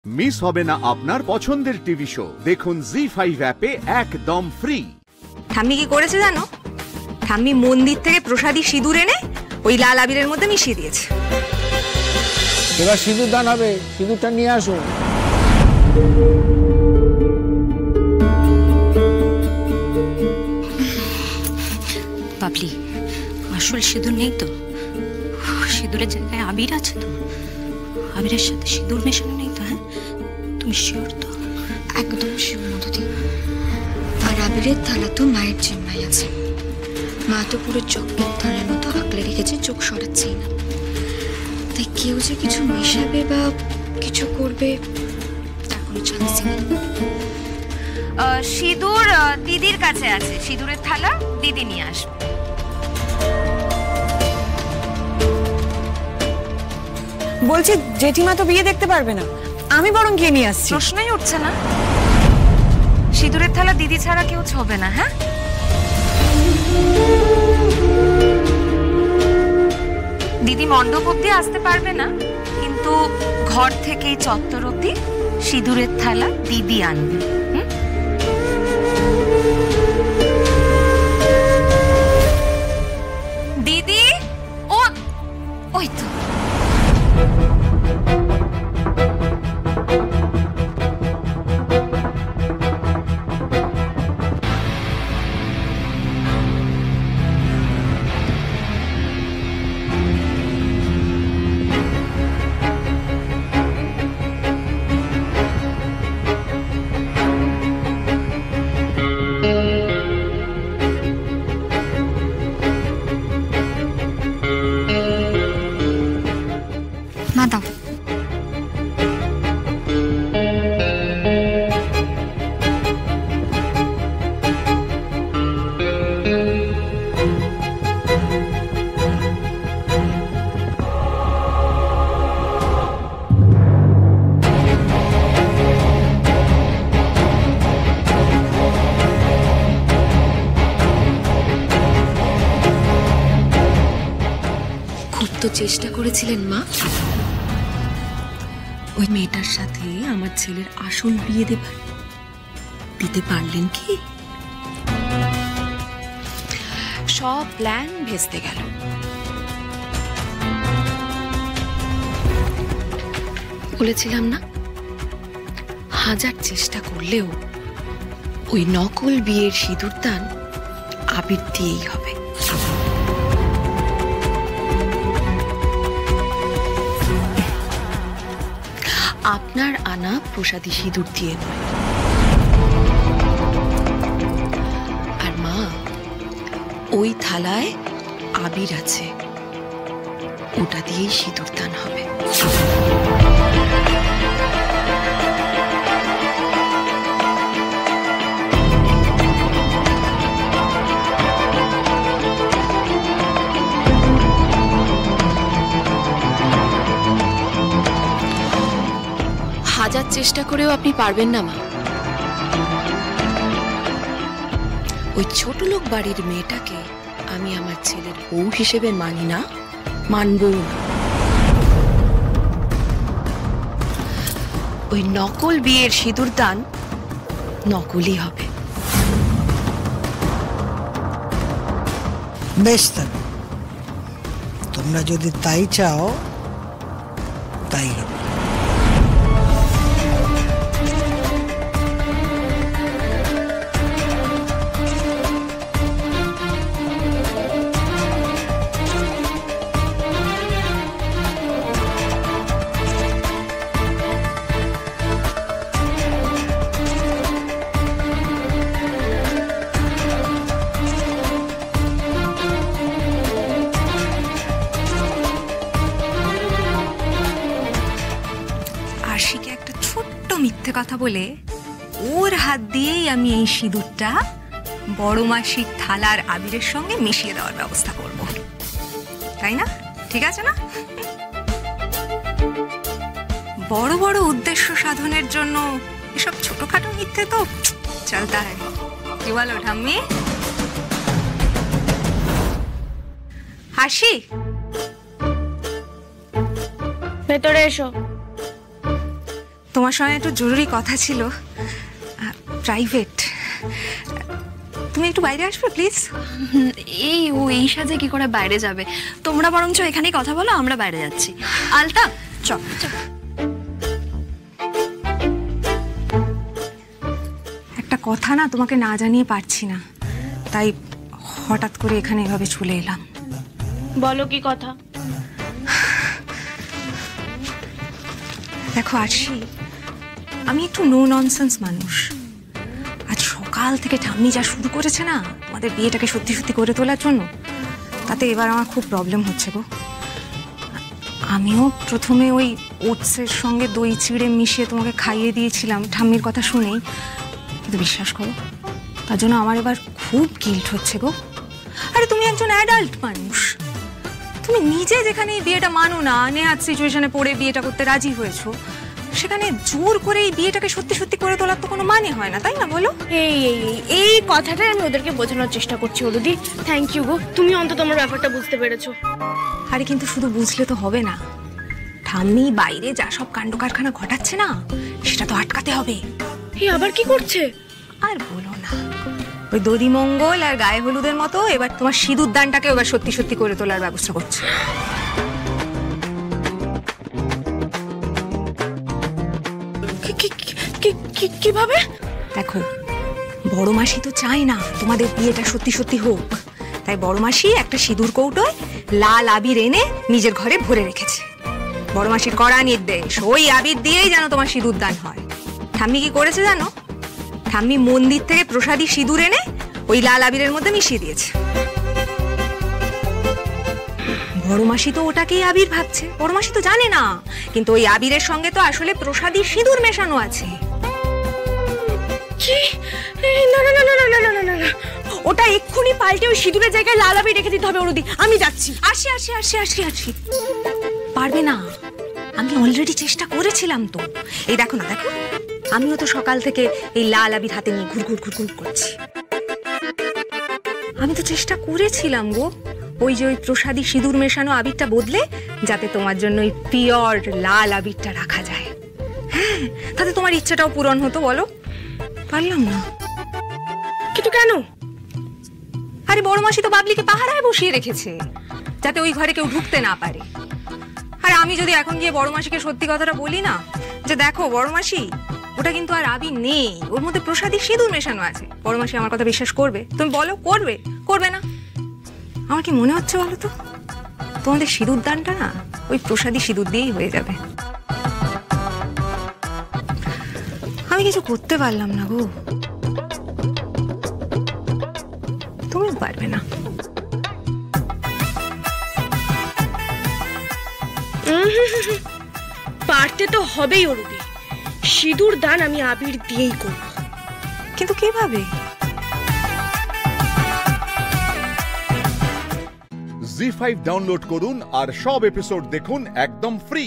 Miss হবে না আপনার পছন্দের টিভি শো। দেখুন জি5 অ্যাপে একদম ফ্রি। ঠাম্মি কি করেছে জানো? ঠাম্মি মন্দির থেকে প্রসাদী সিঁদুর এনে ওই লাল আবিরের মধ্যে মিশিয়ে দিয়েছে। এবার সিঁদুর দান হবে, সিঁদুরটা নিয়ে আসো। বাবলি, আসল সিঁদুর নেই তো? সিঁদুরের জায়গায় আবির আছে তো? আবিরের সাথে সিঁদুর মেশানো নেই তো? হ্যাঁ, তুমি শিওর তো? একদম শিওর মধুদি। আর আবিরের থালা তো মায়ের জিম্মায় আছে। মা তো পুরো চোখের থালার মতো আঁকলে রেখেছে, চোখ সরাচ্ছেই না। তাই কেউ যে কিছু মেশাবে বা কিছু করবে তার কোনো চান্সই নেই। সিঁদুর দিদির কাছে আছে, সিঁদুরের থালা দিদি নিয়ে আসবে। বলছি জেঠিমা তো বিয়ে দেখতে পারবে না, আমি বরং গিয়ে নিয়ে আসছি। প্রশ্নই উঠছে না। সিঁদুরের থালা দিদি ছাড়া কেউ ছবে না। হ্যাঁ, দিদি মণ্ডপ অব্দি আসতে পারবে না, কিন্তু ঘর থেকে চত্বর অব্দি সিঁদুরের থালা দিদি আনবে। দিদি ওই তো। মা দাও। খুব তো চেষ্টা করেছিলেন মা, ওই মেয়েটার সাথে আমার ছেলের আসল বিয়ে দিতে পারলেন কি? সব প্ল্যান ভেস্তে গেল। বলেছিলাম না, হাজার চেষ্টা করলেও ওই নকল বিয়ের সিঁদুর দান আবির দিয়েই হবে। আপনার আনা প্রসাদী সিঁদুর দিয়ে নয়। আর মা, ওই থালায় আবির আছে, ওটা দিয়েই সিঁদুর দান হবে। হাজার চেষ্টা করেও আপনি পারবেন না মা। ওই ছোট লোক বাড়ির মেয়েটাকে আমি আমার ছেলের বউ হিসেবে মানি না, মানবও না। ওই নকল বিয়ের সিঁদুর দান নকলই হবে। বেশ, তবে তোমরা যদি তাই চাও তাই হবে। আশিকে একটা ছোট্ট মিথ্যে কথা বলে ওর হাত দিয়েই আমি এই সিঁদুরটা বড় মাসির থালার আবিরের সঙ্গে মিশিয়ে দেওয়ার ব্যবস্থা করব, তাই না? ঠিক আছে না? বড় বড় উদ্দেশ্য সাধনের জন্য এসব ছোটখাটো মিথ্যে তো চলতা হয়। কি বলো ঠাম্মি? হাসি, ভেতরে এসো। তোমার সঙ্গে একটু জরুরি কথা ছিল, প্রাইভেট। তুমি একটু বাইরে আসবে প্লিজ। এই সাজে কি করে বাইরে যাবে? তোমরা বরঞ্চ এখানেই কথা বলো, আমরা বাইরে যাচ্ছি। আলতা চল। একটা কথা না তোমাকে না জানিয়ে পারছি না, তাই হঠাৎ করে এখানে এভাবে চলে এলাম। বলো কি কথা? দেখো আরশি, আমি একটু নো ননসেন্স মানুষ। আজ সকাল থেকে ঠাম্মি যা শুরু করেছে না তোমাদের বিয়েটাকে সত্যি সত্যি করে তোলার জন্য, তাতে এবার আমার খুব প্রবলেম হচ্ছে গো। আমিও প্রথমে ওই ওটসের সঙ্গে দই চিড়ে মিশিয়ে তোমাকে খাইয়ে দিয়েছিলাম ঠাম্মির কথা শুনেই, কিন্তু বিশ্বাস করো তার জন্য আমার এবার খুব গিল্ট হচ্ছে গো। আরে তুমি একজন অ্যাডাল্ট মানুষ, তুমি নিজে যেখানে এই বিয়েটা মানো না, নেহাত সিচুয়েশনে পড়ে বিয়েটা করতে রাজি হয়েছো, সেখানে জোর করে এই বিয়েটাকে সত্যি সত্যি করে তোলার তো কোনো মানে হয় না, তাই না বলো? এই কথাটাই আমি ওদেরকে বোঝানোর চেষ্টা করছি অলুদি। থ্যাংক ইউ গো, তুমি অন্তত আমার ব্যাপারটা বুঝতে পেরেছো। আরে কিন্তু শুধু বুঝলে তো হবে না, ঠাম্মি বাইরে যা সব কাণ্ড কারখানা ঘটাচ্ছে না সেটা তো আটকাতে হবে। আবার কি করছে? আর বলো না, ওই দধিমঙ্গল আর গায়ে হলুদের মতো এবার তোমার সিঁদুর দানটাকে এবার সত্যি সত্যি করে তোলার ব্যবস্থা করছে। কিভাবে? দেখো, বড় মাসি তো চায় না তোমাদের বিয়েটা সত্যি সত্যি হোক, তাই বড় মাসি একটা সিঁদুর কৌটোয় লাল আবির এনে নিজের ঘরে ভরে রেখেছে। বড় মাসির কড়া নির্দেশ, ওই আবির দিয়েই যেন তোমার সিঁদুর দান হয়। ঠাম্মি কি করেছে জানো? ঠাম্মি মন্দির থেকে প্রসাদী সিঁদুর এনে ওই লাল আবিরের মধ্যে মিশিয়ে দিয়েছে। বড় মাসি তো ওটাকেই আবির ভাবছে, বড় মাসি তো জানে না, কিন্তু ওই আবিরের সঙ্গে তো আসলে প্রসাদী সিঁদুর মেশানো আছে। কি? না না না না না না না না, ওটা এক্ষুনি পাল্টে ওই সিঁদুরের জায়গায় লাল আবির রেখে দিতে হবে অলুদি। আমি যাচ্ছি। আসি পারবে না, আমি অলরেডি চেষ্টা করেছিলাম তো। এই দেখো না, দেখো আমিও তো সকাল থেকে এই লাল আবির হাতে নিয়ে ঘুরঘুর করছি। আমি তো চেষ্টা করেছিলাম গো, ওই যে ওই প্রসাদী সিঁদুর মেশানো আবিরটা বদলে যাতে তোমার জন্য ওই পিওর লাল আবিরটা রাখা যায়। হ্যাঁ, তাতে তোমার ইচ্ছাটাও পূরণ হতো। বলো, পারলাম না। কিন্তু কেন? আরে বড় মাসি তো বাবলিকে পাহারায় বসিয়ে রেখেছে যাতে ওই ঘরে কেউ ঢুকতে না পারে। আর আমি যদি এখন গিয়ে বড় মাসিকে সত্যি কথাটা বলি না, যে দেখো বড় মাসি, ওটা কিন্তু আর আবির নেই, ওর মধ্যে প্রসাদী সিঁদুর মেশানো আছে, বড় মাসি আমার কথা বিশ্বাস করবে? তুমি বলো, করবে না? আমার কি মনে হচ্ছে বলো তো, তোমাদের সিঁদুর দানটা না ওই প্রসাদী সিঁদুর দিয়েই হয়ে যাবে। আমি কিছু করতে পারলাম না গো, তুমি পারবে না। পারতে তো হবেই অলুদি, সিঁদুর দান আমি আবির দিয়েই করব। কিন্তু কিভাবে? জি5 ডাউনলোড করুন আর সব এপিসোড দেখুন একদম ফ্রি।